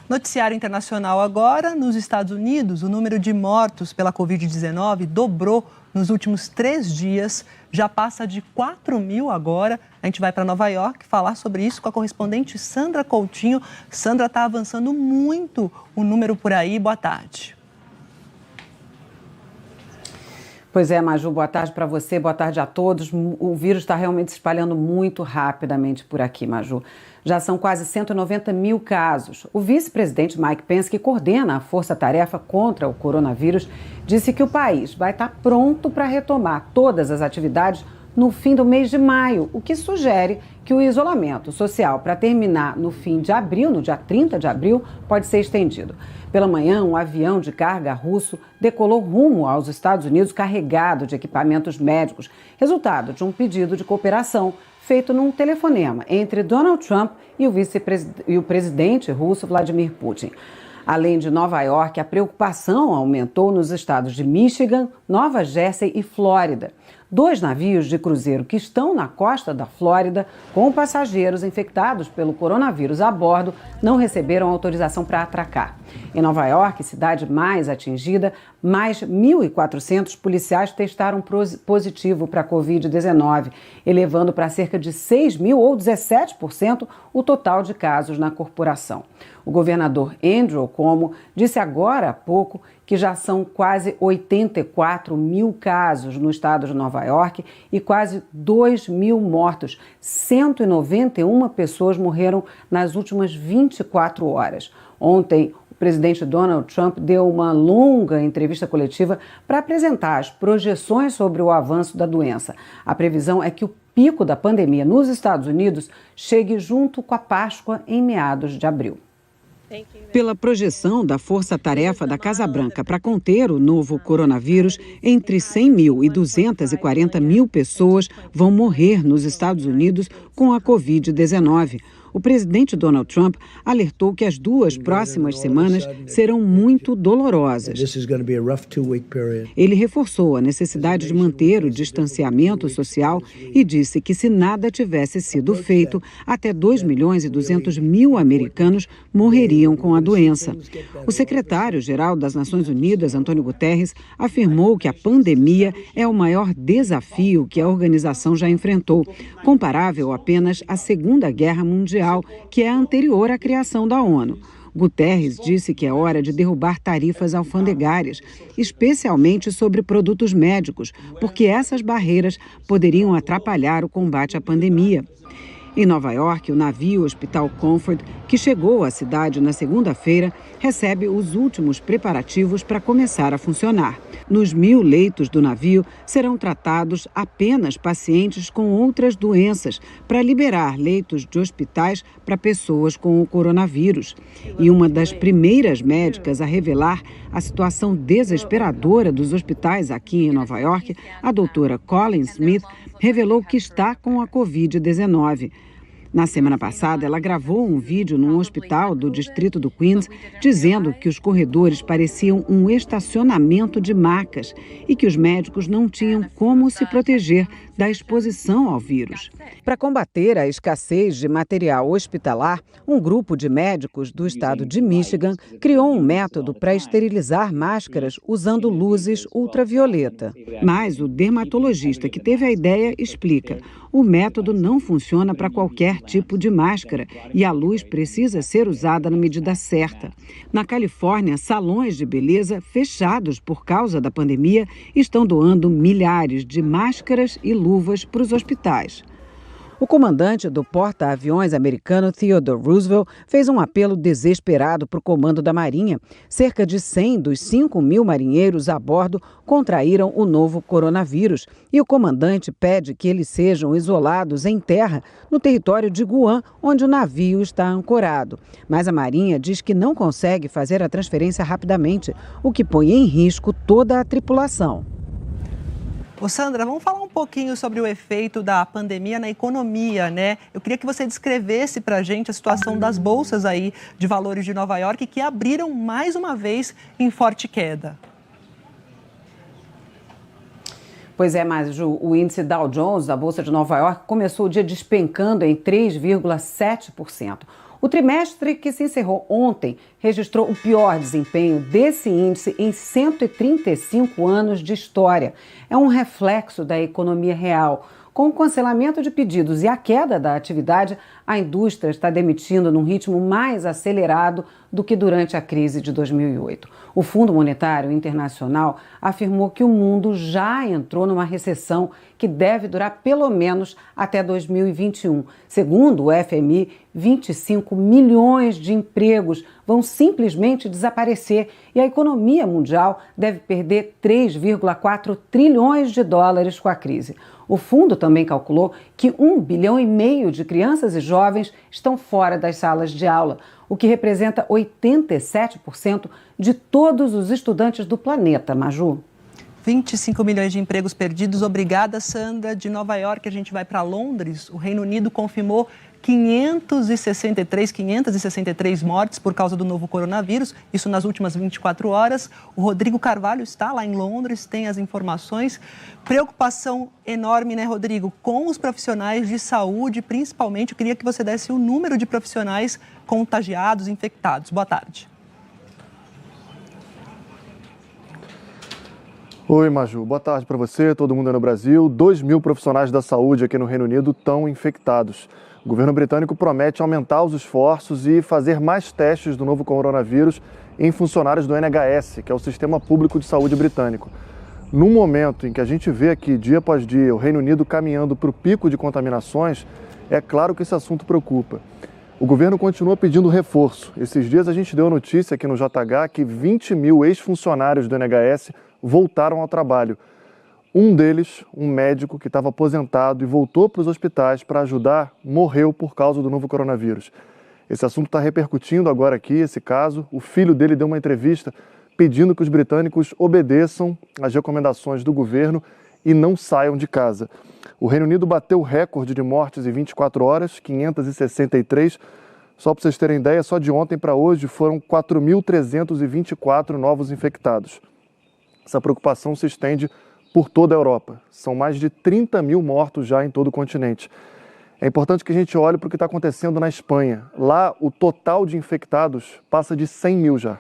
Noticiário internacional agora. Nos Estados Unidos, o número de mortos pela Covid-19 dobrou nos últimos 3 dias. Já passa de 4 mil agora. A gente vai para Nova York falar sobre isso com a correspondente Sandra Coutinho. Sandra, está avançando muito o número por aí. Boa tarde. Pois é, Maju, boa tarde para você, boa tarde a todos. O vírus está realmente se espalhando muito rapidamente por aqui, Maju. Já são quase 190 mil casos. O vice-presidente Mike Pence, que coordena a força-tarefa contra o coronavírus, disse que o país vai estar pronto para retomar todas as atividades no fim do mês de maio, o que sugere que o isolamento social para terminar no fim de abril, no dia 30 de abril, pode ser estendido. Pela manhã, um avião de carga russo decolou rumo aos Estados Unidos carregado de equipamentos médicos, resultado de um pedido de cooperação feito num telefonema entre Donald Trump e o presidente russo Vladimir Putin. Além de Nova York, a preocupação aumentou nos estados de Michigan, Nova Jersey e Flórida. 2 navios de cruzeiro que estão na costa da Flórida, com passageiros infectados pelo coronavírus a bordo, não receberam autorização para atracar. Em Nova York, cidade mais atingida, mais 1.400 policiais testaram positivo para a Covid-19, elevando para cerca de 6 mil ou 17% o total de casos na corporação. O governador Andrew Cuomo disse agora há pouco que já são quase 84 mil casos no estado de Nova York e quase 2 mil mortos. 191 pessoas morreram nas últimas 24 horas. Ontem, o presidente Donald Trump deu uma longa entrevista coletiva para apresentar as projeções sobre o avanço da doença. A previsão é que o pico da pandemia nos Estados Unidos chegue junto com a Páscoa em meados de abril. Pela projeção da Força-Tarefa da Casa Branca para conter o novo coronavírus, entre 100 mil e 240 mil pessoas vão morrer nos Estados Unidos com a Covid-19. O presidente Donald Trump alertou que as 2 próximas semanas serão muito dolorosas. Ele reforçou a necessidade de manter o distanciamento social e disse que se nada tivesse sido feito, até 2 milhões e 200 mil americanos morreriam com a doença. O secretário-geral das Nações Unidas, Antônio Guterres, afirmou que a pandemia é o maior desafio que a organização já enfrentou, comparável apenas à Segunda Guerra Mundial, que é anterior à criação da ONU. Guterres disse que é hora de derrubar tarifas alfandegárias, especialmente sobre produtos médicos, porque essas barreiras poderiam atrapalhar o combate à pandemia. Em Nova York, o navio Hospital Comfort, que chegou à cidade na segunda-feira, recebe os últimos preparativos para começar a funcionar. Nos 1.000 leitos do navio serão tratados apenas pacientes com outras doenças, para liberar leitos de hospitais para pessoas com o coronavírus. E uma das primeiras médicas a revelar a situação desesperadora dos hospitais aqui em Nova York, a doutora Colin Smith, revelou que está com a Covid-19. Na semana passada, ela gravou um vídeo num hospital do distrito do Queens, dizendo que os corredores pareciam um estacionamento de macas e que os médicos não tinham como se proteger da exposição ao vírus. Para combater a escassez de material hospitalar, um grupo de médicos do estado de Michigan criou um método para esterilizar máscaras usando luzes ultravioleta. Mas o dermatologista que teve a ideia explica: o método não funciona para qualquer tipo de máscara e a luz precisa ser usada na medida certa. Na Califórnia, salões de beleza fechados por causa da pandemia estão doando milhares de máscaras e luvas para os hospitais. O comandante do porta-aviões americano Theodore Roosevelt fez um apelo desesperado para o comando da Marinha. Cerca de 100 dos 5 mil marinheiros a bordo contraíram o novo coronavírus e o comandante pede que eles sejam isolados em terra no território de Guam, onde o navio está ancorado. Mas a Marinha diz que não consegue fazer a transferência rapidamente, o que põe em risco toda a tripulação. Ô Sandra, vamos falar um pouquinho sobre o efeito da pandemia na economia, né? Eu queria que você descrevesse para a gente a situação das bolsas aí de valores de Nova York, que abriram mais uma vez em forte queda. Pois é, mas o índice Dow Jones da Bolsa de Nova York começou o dia despencando em 3,7%. O trimestre que se encerrou ontem registrou o pior desempenho desse índice em 135 anos de história. É um reflexo da economia real. Com o cancelamento de pedidos e a queda da atividade, a indústria está demitindo num ritmo mais acelerado do que durante a crise de 2008. O Fundo Monetário Internacional afirmou que o mundo já entrou numa recessão que deve durar pelo menos até 2021. Segundo o FMI, 25 milhões de empregos vão simplesmente desaparecer e a economia mundial deve perder 3,4 trilhões de dólares com a crise. O fundo também calculou que 1,5 bilhão de crianças e jovens estão fora das salas de aula, o que representa 87% de todos os estudantes do planeta, Maju. 25 milhões de empregos perdidos. Obrigada, Sandra. De Nova York, a gente vai para Londres. O Reino Unido confirmou 563 mortes por causa do novo coronavírus, isso nas últimas 24 horas. O Rodrigo Carvalho está lá em Londres, tem as informações. Preocupação enorme, né, Rodrigo, com os profissionais de saúde, principalmente. Eu queria que você desse o número de profissionais contagiados, infectados. Boa tarde. Oi, Maju. Boa tarde para você, todo mundo aí no Brasil. 2.000 profissionais da saúde aqui no Reino Unido estão infectados. O governo britânico promete aumentar os esforços e fazer mais testes do novo coronavírus em funcionários do NHS, que é o Sistema Público de Saúde britânico. No momento em que a gente vê aqui, dia após dia, o Reino Unido caminhando para o pico de contaminações, é claro que esse assunto preocupa. O governo continua pedindo reforço. Esses dias a gente deu a notícia aqui no JH que 20 mil ex-funcionários do NHS voltaram ao trabalho. Um deles, um médico que estava aposentado e voltou para os hospitais para ajudar, morreu por causa do novo coronavírus. Esse assunto está repercutindo agora aqui, esse caso. O filho dele deu uma entrevista pedindo que os britânicos obedeçam às recomendações do governo e não saiam de casa. O Reino Unido bateu o recorde de mortes em 24 horas, 563. Só para vocês terem ideia, só de ontem para hoje foram 4.324 novos infectados. Essa preocupação se estende por toda a Europa. São mais de 30 mil mortos já em todo o continente. É importante que a gente olhe para o que está acontecendo na Espanha. Lá, o total de infectados passa de 100 mil já.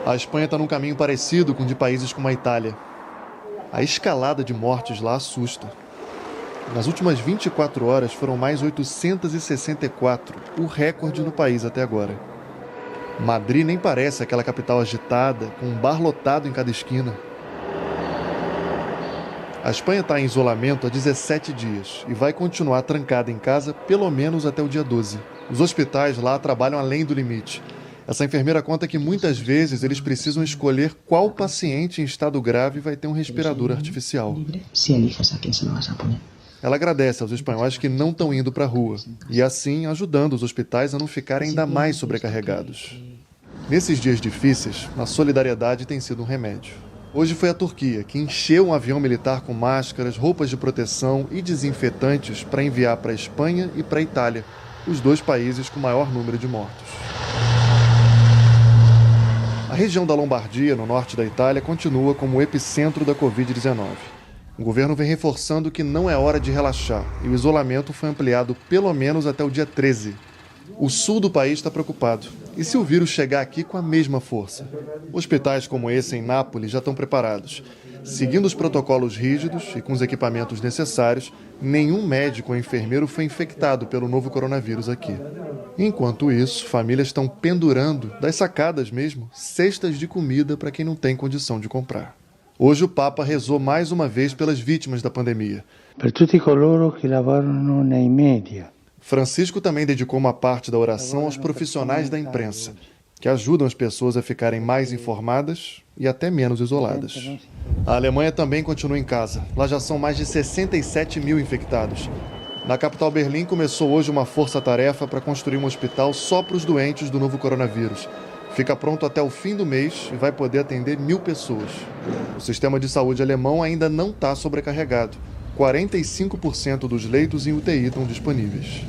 A Espanha está num caminho parecido com o de países como a Itália. A escalada de mortes lá assusta. Nas últimas 24 horas foram mais 864, o recorde no país até agora. Madrid nem parece aquela capital agitada, com um bar lotado em cada esquina. A Espanha está em isolamento há 17 dias e vai continuar trancada em casa pelo menos até o dia 12. Os hospitais lá trabalham além do limite. Essa enfermeira conta que muitas vezes eles precisam escolher qual paciente em estado grave vai ter um respirador artificial. Ela agradece aos espanhóis que não estão indo para a rua e, assim, ajudando os hospitais a não ficarem ainda mais sobrecarregados. Nesses dias difíceis, a solidariedade tem sido um remédio. Hoje foi a Turquia, que encheu um avião militar com máscaras, roupas de proteção e desinfetantes para enviar para a Espanha e para a Itália, os dois países com maior número de mortos. A região da Lombardia, no norte da Itália, continua como o epicentro da Covid-19. O governo vem reforçando que não é hora de relaxar e o isolamento foi ampliado pelo menos até o dia 13. O sul do país está preocupado. E se o vírus chegar aqui com a mesma força? Hospitais como esse em Nápoles já estão preparados. Seguindo os protocolos rígidos e com os equipamentos necessários, nenhum médico ou enfermeiro foi infectado pelo novo coronavírus aqui. Enquanto isso, famílias estão pendurando, das sacadas mesmo, cestas de comida para quem não tem condição de comprar. Hoje o Papa rezou mais uma vez pelas vítimas da pandemia. Per tutti coloro che lavorano nei media. Francisco também dedicou uma parte da oração aos profissionais da imprensa, que ajudam as pessoas a ficarem mais informadas e até menos isoladas. A Alemanha também continua em casa. Lá já são mais de 67 mil infectados. Na capital Berlim começou hoje uma força-tarefa para construir um hospital só para os doentes do novo coronavírus. Fica pronto até o fim do mês e vai poder atender 1.000 pessoas. O sistema de saúde alemão ainda não está sobrecarregado. 45% dos leitos em UTI estão disponíveis.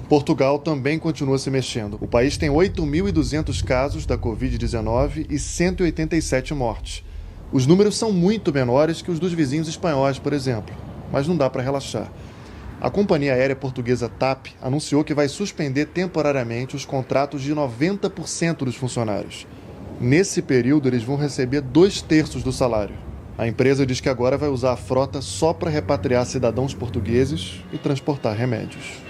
Portugal também continua se mexendo. O país tem 8.200 casos da Covid-19 e 187 mortes. Os números são muito menores que os dos vizinhos espanhóis, por exemplo, mas não dá para relaxar. A companhia aérea portuguesa TAP anunciou que vai suspender temporariamente os contratos de 90% dos funcionários. Nesse período, eles vão receber 2/3 do salário. A empresa diz que agora vai usar a frota só para repatriar cidadãos portugueses e transportar remédios.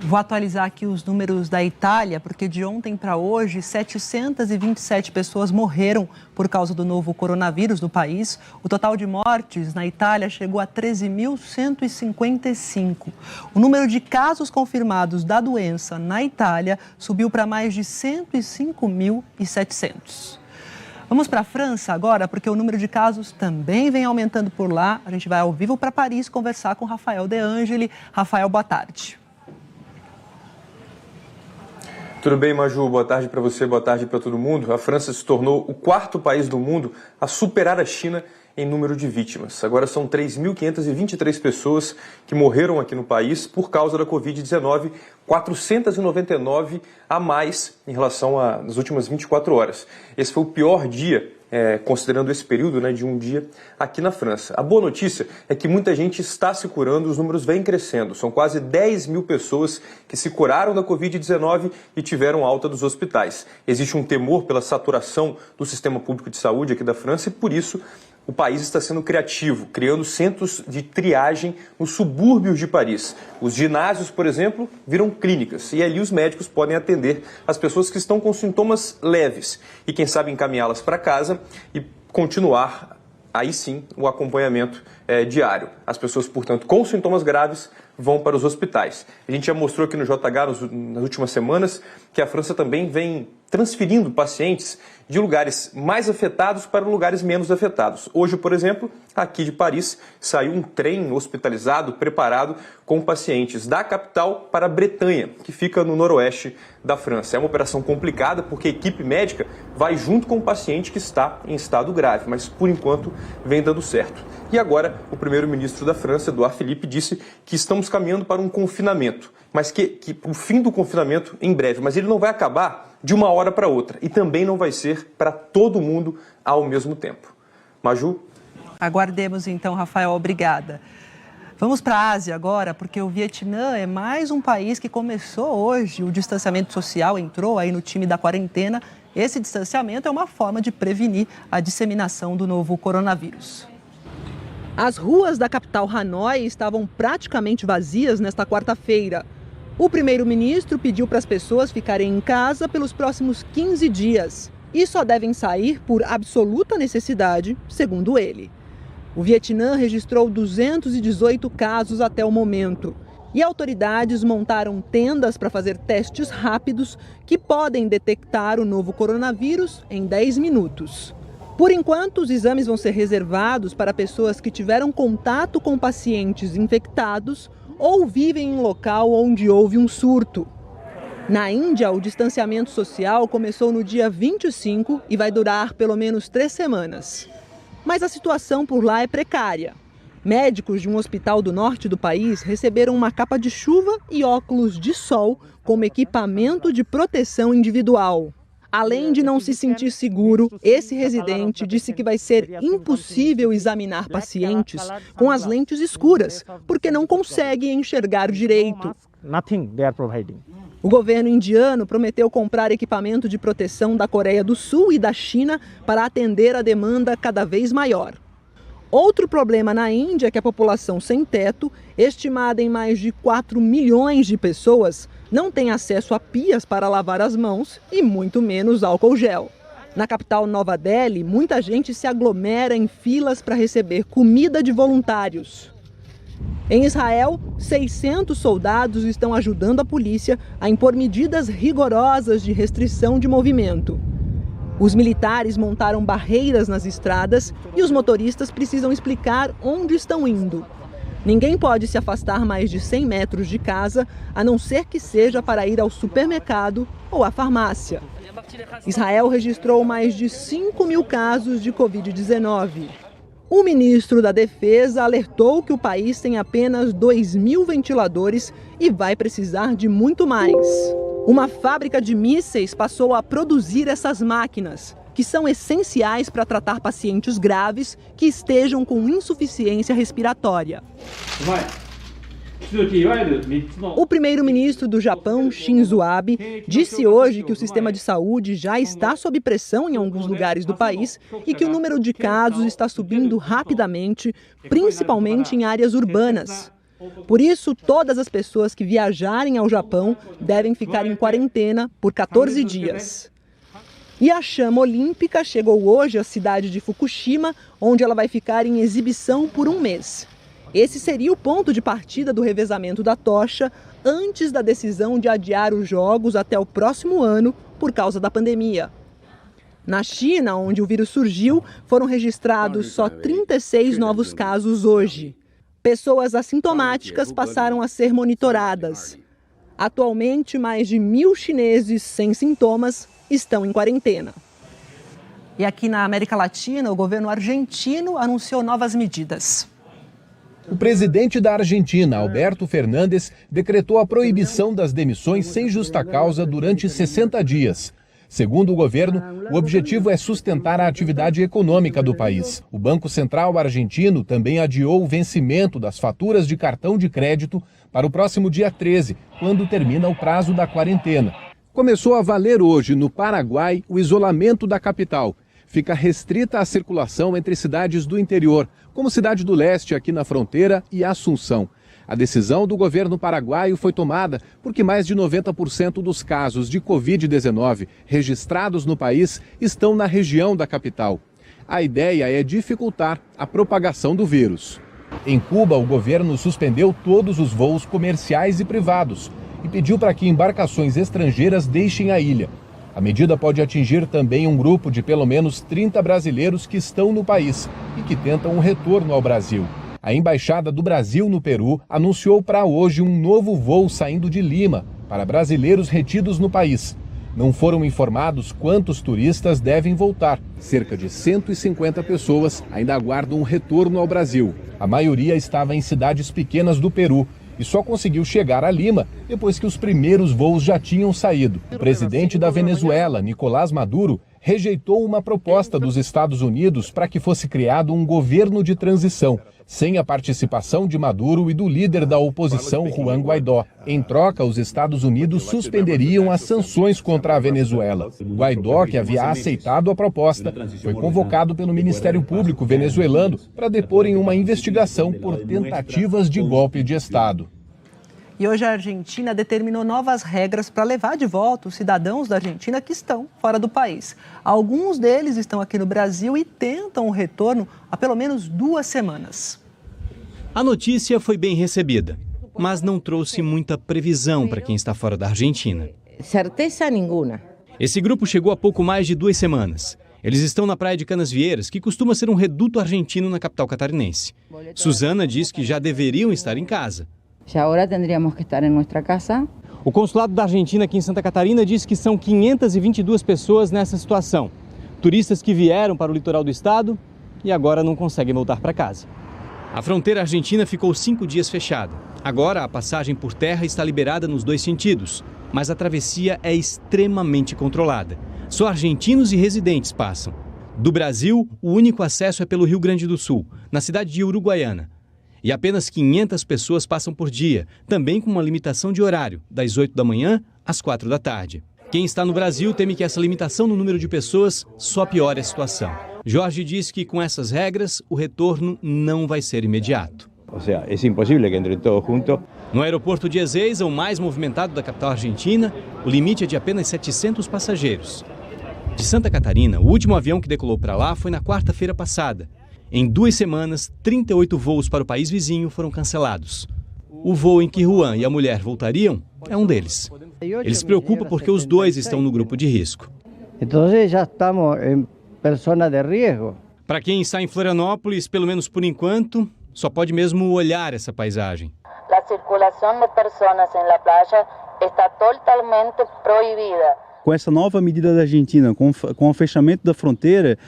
Vou atualizar aqui os números da Itália, porque de ontem para hoje, 727 pessoas morreram por causa do novo coronavírus no país. O total de mortes na Itália chegou a 13.155. O número de casos confirmados da doença na Itália subiu para mais de 105.700. Vamos para a França agora, porque o número de casos também vem aumentando por lá. A gente vai ao vivo para Paris conversar com Rafael De Angeli. Rafael, boa tarde. Tudo bem, Maju? Boa tarde para você, boa tarde para todo mundo. A França se tornou o 4º país do mundo a superar a China em número de vítimas. Agora são 3.523 pessoas que morreram aqui no país por causa da Covid-19, 499 a mais em relação às últimas 24 horas. Esse foi o pior dia, considerando esse período, de um dia aqui na França. A boa notícia é que muita gente está se curando, os números vêm crescendo. São quase 10 mil pessoas que se curaram da Covid-19 e tiveram alta dos hospitais. Existe um temor pela saturação do sistema público de saúde aqui da França e, por isso, o país está sendo criativo, criando centros de triagem nos subúrbios de Paris. Os ginásios, por exemplo, viram clínicas e ali os médicos podem atender as pessoas que estão com sintomas leves e, quem sabe, encaminhá-las para casa e continuar, aí sim, o acompanhamento diário. As pessoas, portanto, com sintomas graves vão para os hospitais. A gente já mostrou aqui no JH nas últimas semanas que a França também vem transferindo pacientes de lugares mais afetados para lugares menos afetados. Hoje, por exemplo, aqui de Paris, saiu um trem hospitalizado, preparado com pacientes da capital para a Bretanha, que fica no noroeste da França. É uma operação complicada porque a equipe médica vai junto com o paciente que está em estado grave, mas por enquanto vem dando certo. E agora o primeiro-ministro da França, Édouard Philippe, disse que estamos caminhando para um confinamento, mas que o fim do confinamento em breve, mas ele não vai acabar de uma hora para outra e também não vai ser para todo mundo ao mesmo tempo. Maju? Aguardemos então, Rafael, obrigada. Vamos para a Ásia agora, porque o Vietnã é mais um país que começou hoje o distanciamento social, entrou aí no time da quarentena. Esse distanciamento é uma forma de prevenir a disseminação do novo coronavírus. As ruas da capital Hanoi estavam praticamente vazias nesta quarta-feira. O primeiro-ministro pediu para as pessoas ficarem em casa pelos próximos 15 dias e só devem sair por absoluta necessidade, segundo ele. O Vietnã registrou 218 casos até o momento e autoridades montaram tendas para fazer testes rápidos que podem detectar o novo coronavírus em 10 minutos. Por enquanto, os exames vão ser reservados para pessoas que tiveram contato com pacientes infectados ou vivem em local onde houve um surto. Na Índia, o distanciamento social começou no dia 25 e vai durar pelo menos 3 semanas. Mas a situação por lá é precária. Médicos de um hospital do norte do país receberam uma capa de chuva e óculos de sol como equipamento de proteção individual. Além de não se sentir seguro, esse residente disse que vai ser impossível examinar pacientes com as lentes escuras, porque não consegue enxergar direito. O governo indiano prometeu comprar equipamento de proteção da Coreia do Sul e da China para atender a demanda cada vez maior. Outro problema na Índia é que a população sem teto, estimada em mais de 4 milhões de pessoas, não tem acesso a pias para lavar as mãos e muito menos álcool gel. Na capital Nova Delhi, muita gente se aglomera em filas para receber comida de voluntários. Em Israel, 600 soldados estão ajudando a polícia a impor medidas rigorosas de restrição de movimento. Os militares montaram barreiras nas estradas e os motoristas precisam explicar onde estão indo. Ninguém pode se afastar mais de 100 metros de casa, a não ser que seja para ir ao supermercado ou à farmácia. Israel registrou mais de 5.000 casos de Covid-19. O ministro da Defesa alertou que o país tem apenas 2.000 ventiladores e vai precisar de muito mais. Uma fábrica de mísseis passou a produzir essas máquinas. que são essenciais para tratar pacientes graves que estejam com insuficiência respiratória. O primeiro-ministro do Japão, Shinzo Abe, disse hoje que o sistema de saúde já está sob pressão em alguns lugares do país e que o número de casos está subindo rapidamente, principalmente em áreas urbanas. Por isso, todas as pessoas que viajarem ao Japão devem ficar em quarentena por 14 dias. E a chama olímpica chegou hoje à cidade de Fukushima, onde ela vai ficar em exibição por um mês. Esse seria o ponto de partida do revezamento da tocha antes da decisão de adiar os Jogos até o próximo ano por causa da pandemia. Na China, onde o vírus surgiu, foram registrados só 36 novos casos hoje. Pessoas assintomáticas passaram a ser monitoradas. Atualmente, mais de 1.000 chineses sem sintomas estão em quarentena. E aqui na América Latina, o governo argentino anunciou novas medidas. O presidente da Argentina, Alberto Fernandes, decretou a proibição das demissões sem justa causa durante 60 dias. Segundo o governo, o objetivo é sustentar a atividade econômica do país. O Banco Central argentino também adiou o vencimento das faturas de cartão de crédito para o próximo dia 13, quando termina o prazo da quarentena. Começou a valer hoje, no Paraguai, o isolamento da capital. Fica restrita a circulação entre cidades do interior, como Cidade do Leste, aqui na fronteira, e Assunção. A decisão do governo paraguaio foi tomada porque mais de 90% dos casos de Covid-19 registrados no país estão na região da capital. A ideia é dificultar a propagação do vírus. Em Cuba, o governo suspendeu todos os voos comerciais e privados e pediu para que embarcações estrangeiras deixem a ilha. A medida pode atingir também um grupo de pelo menos 30 brasileiros que estão no país e que tentam um retorno ao Brasil. A Embaixada do Brasil no Peru anunciou para hoje um novo voo saindo de Lima para brasileiros retidos no país. Não foram informados quantos turistas devem voltar. Cerca de 150 pessoas ainda aguardam um retorno ao Brasil. A maioria estava em cidades pequenas do Peru e só conseguiu chegar a Lima depois que os primeiros voos já tinham saído. O presidente da Venezuela, Nicolás Maduro, rejeitou uma proposta dos Estados Unidos para que fosse criado um governo de transição, sem a participação de Maduro e do líder da oposição, Juan Guaidó. Em troca, os Estados Unidos suspenderiam as sanções contra a Venezuela. Guaidó, que havia aceitado a proposta, foi convocado pelo Ministério Público venezuelano para depor em uma investigação por tentativas de golpe de Estado. E hoje a Argentina determinou novas regras para levar de volta os cidadãos da Argentina que estão fora do país. Alguns deles estão aqui no Brasil e tentam o retorno há pelo menos 2 semanas. A notícia foi bem recebida, mas não trouxe muita previsão para quem está fora da Argentina. Certeza nenhuma. Esse grupo chegou há pouco mais de 2 semanas. Eles estão na praia de Canasvieiras, que costuma ser um reduto argentino na capital catarinense. Suzana diz que já deveriam estar em casa. Já agora teríamos que estar em nossa casa. O consulado da Argentina aqui em Santa Catarina diz que são 522 pessoas nessa situação. Turistas que vieram para o litoral do estado e agora não conseguem voltar para casa. A fronteira argentina ficou 5 dias fechada. Agora a passagem por terra está liberada nos 2 sentidos, mas a travessia é extremamente controlada. Só argentinos e residentes passam. Do Brasil, o único acesso é pelo Rio Grande do Sul, na cidade de Uruguaiana. E apenas 500 pessoas passam por dia, também com uma limitação de horário, das 8 da manhã às 4 da tarde. Quem está no Brasil teme que essa limitação no número de pessoas só piore a situação. Jorge diz que com essas regras, o retorno não vai ser imediato. Ou seja, é impossível que entre todos juntos. No aeroporto de Ezeiza, o mais movimentado da capital argentina, o limite é de apenas 700 passageiros. De Santa Catarina, o último avião que decolou para lá foi na quarta-feira passada. Em 2 semanas, 38 voos para o país vizinho foram cancelados. O voo em que Juan e a mulher voltariam é um deles. Ele se preocupa porque os 2 estão no grupo de risco. Então já estamos em pessoas de risco. Para quem está em Florianópolis, pelo menos por enquanto, só pode mesmo olhar essa paisagem. A circulação de pessoas na praia está totalmente proibida. Com essa nova medida da Argentina, com o fechamento da fronteira,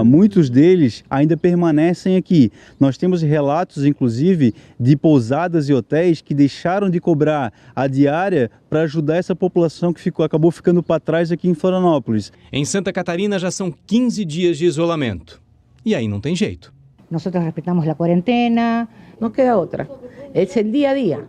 muitos deles ainda permanecem aqui. Nós temos relatos, inclusive, de pousadas e hotéis que deixaram de cobrar a diária para ajudar essa população que acabou ficando para trás aqui em Florianópolis. Em Santa Catarina já são 15 dias de isolamento. E aí não tem jeito. Nosotros respetamos la cuarentena. No queda otra. Es el día a día.